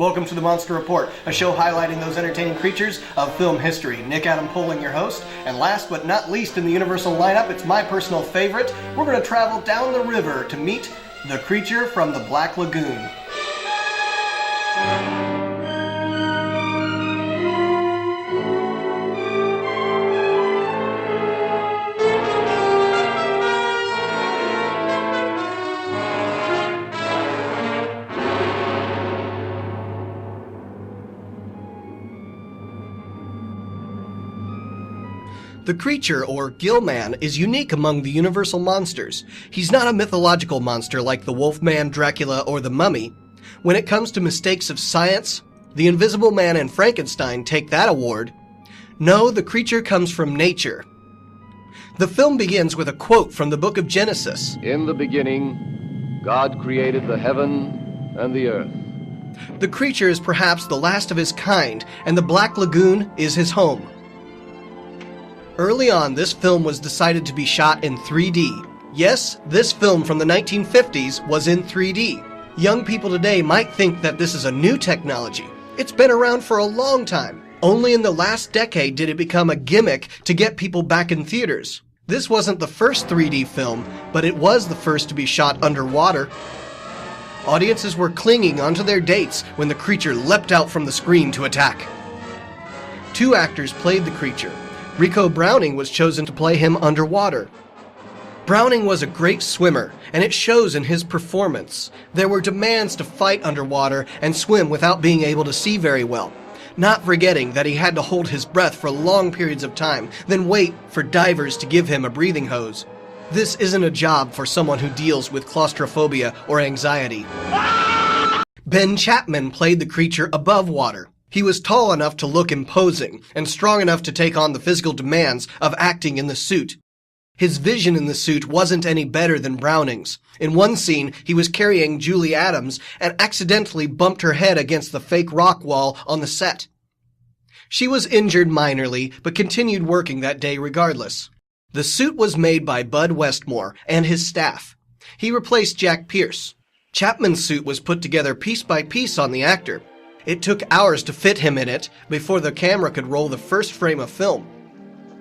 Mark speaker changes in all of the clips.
Speaker 1: Welcome to the Monster Report, a show highlighting those entertaining creatures of film history. Nick Adam Poling, your host, and last but not least in the Universal lineup, it's my personal favorite. We're going to travel down the river to meet the creature from the Black Lagoon. The creature, or Gillman, is unique among the Universal monsters. He's not a mythological monster like the Wolfman, Dracula, or the Mummy. When it comes to mistakes of science, the Invisible Man and Frankenstein take that award. No, the creature comes from nature. The film begins with a quote from the book of Genesis.
Speaker 2: In the beginning, God created the heaven and the earth.
Speaker 1: The creature is perhaps the last of his kind, and the Black Lagoon is his home. Early on, this film was decided to be shot in 3D. Yes, this film from the 1950s was in 3D. Young people today might think that this is a new technology. It's been around for a long time. Only in the last decade did it become a gimmick to get people back in theaters. This wasn't the first 3D film, but it was the first to be shot underwater. Audiences were clinging onto their dates when the creature leapt out from the screen to attack. Two actors played the creature. Rico Browning was chosen to play him underwater. Browning was a great swimmer, and it shows in his performance. There were demands to fight underwater and swim without being able to see very well, not forgetting that he had to hold his breath for long periods of time, then wait for divers to give him a breathing hose. This isn't a job for someone who deals with claustrophobia or anxiety. Ben Chapman played the creature above water. He was tall enough to look imposing, and strong enough to take on the physical demands of acting in the suit. His vision in the suit wasn't any better than Browning's. In one scene, he was carrying Julie Adams and accidentally bumped her head against the fake rock wall on the set. She was injured minorly, but continued working that day regardless. The suit was made by Bud Westmore and his staff. He replaced Jack Pierce. Chapman's suit was put together piece by piece on the actor. It took hours to fit him in it before the camera could roll the first frame of film.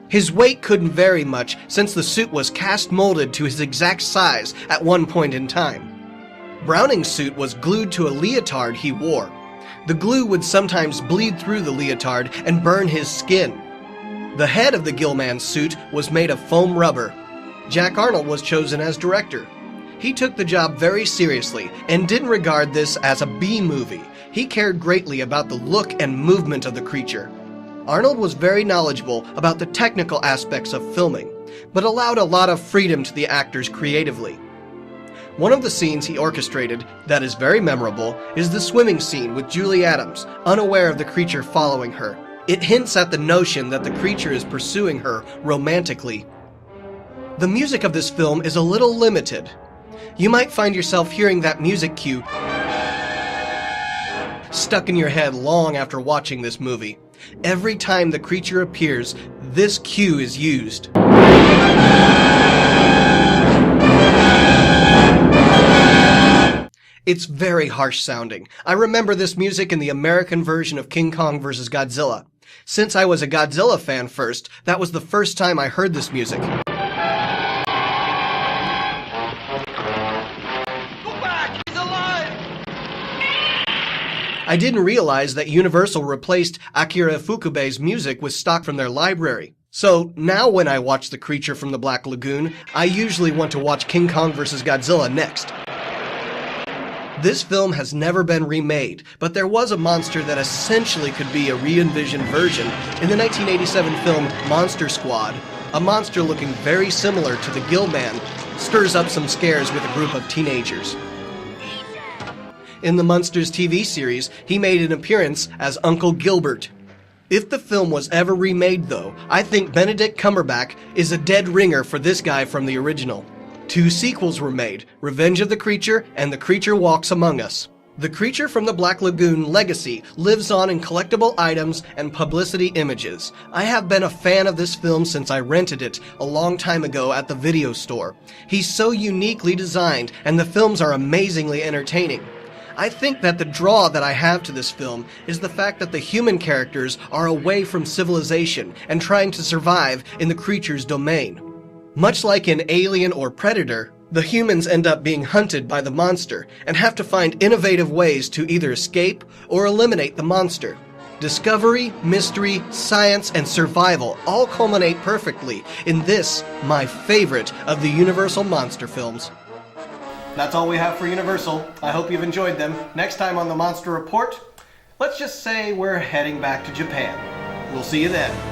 Speaker 1: His weight couldn't vary much since the suit was cast molded to his exact size at one point in time. Browning's suit was glued to a leotard he wore. The glue would sometimes bleed through the leotard and burn his skin. The head of the Gillman suit was made of foam rubber. Jack Arnold was chosen as director. He took the job very seriously and didn't regard this as a B-movie. He cared greatly about the look and movement of the creature. Arnold was very knowledgeable about the technical aspects of filming, but allowed a lot of freedom to the actors creatively. One of the scenes he orchestrated that is very memorable is the swimming scene with Julie Adams, unaware of the creature following her. It hints at the notion that the creature is pursuing her romantically. The music of this film is a little limited. You might find yourself hearing that music cue stuck in your head long after watching this movie. Every time the creature appears, this cue is used. It's very harsh sounding. I remember this music in the American version of King Kong vs. Godzilla. Since I was a Godzilla fan first, that was the first time I heard this music. I didn't realize that Universal replaced Akira Ifukube's music with stock from their library. So now when I watch The Creature from the Black Lagoon, I usually want to watch King Kong vs. Godzilla next. This film has never been remade, but there was a monster that essentially could be a re-envisioned version in the 1987 film Monster Squad. A monster looking very similar to the Gillman stirs up some scares with a group of teenagers. In the Munsters TV series, he made an appearance as Uncle Gilbert. If the film was ever remade, though, I think Benedict Cumberbatch is a dead ringer for this guy from the original. Two sequels were made, Revenge of the Creature and The Creature Walks Among Us. The Creature from the Black Lagoon legacy lives on in collectible items and publicity images. I have been a fan of this film since I rented it a long time ago at the video store. He's so uniquely designed, and the films are amazingly entertaining. I think that the draw that I have to this film is the fact that the human characters are away from civilization and trying to survive in the creature's domain. Much like in Alien or Predator, the humans end up being hunted by the monster and have to find innovative ways to either escape or eliminate the monster. Discovery, mystery, science, and survival all culminate perfectly in this, my favorite of the Universal monster films. That's all we have for Universal. I hope you've enjoyed them. Next time on the Monster Report, let's just say we're heading back to Japan. We'll see you then.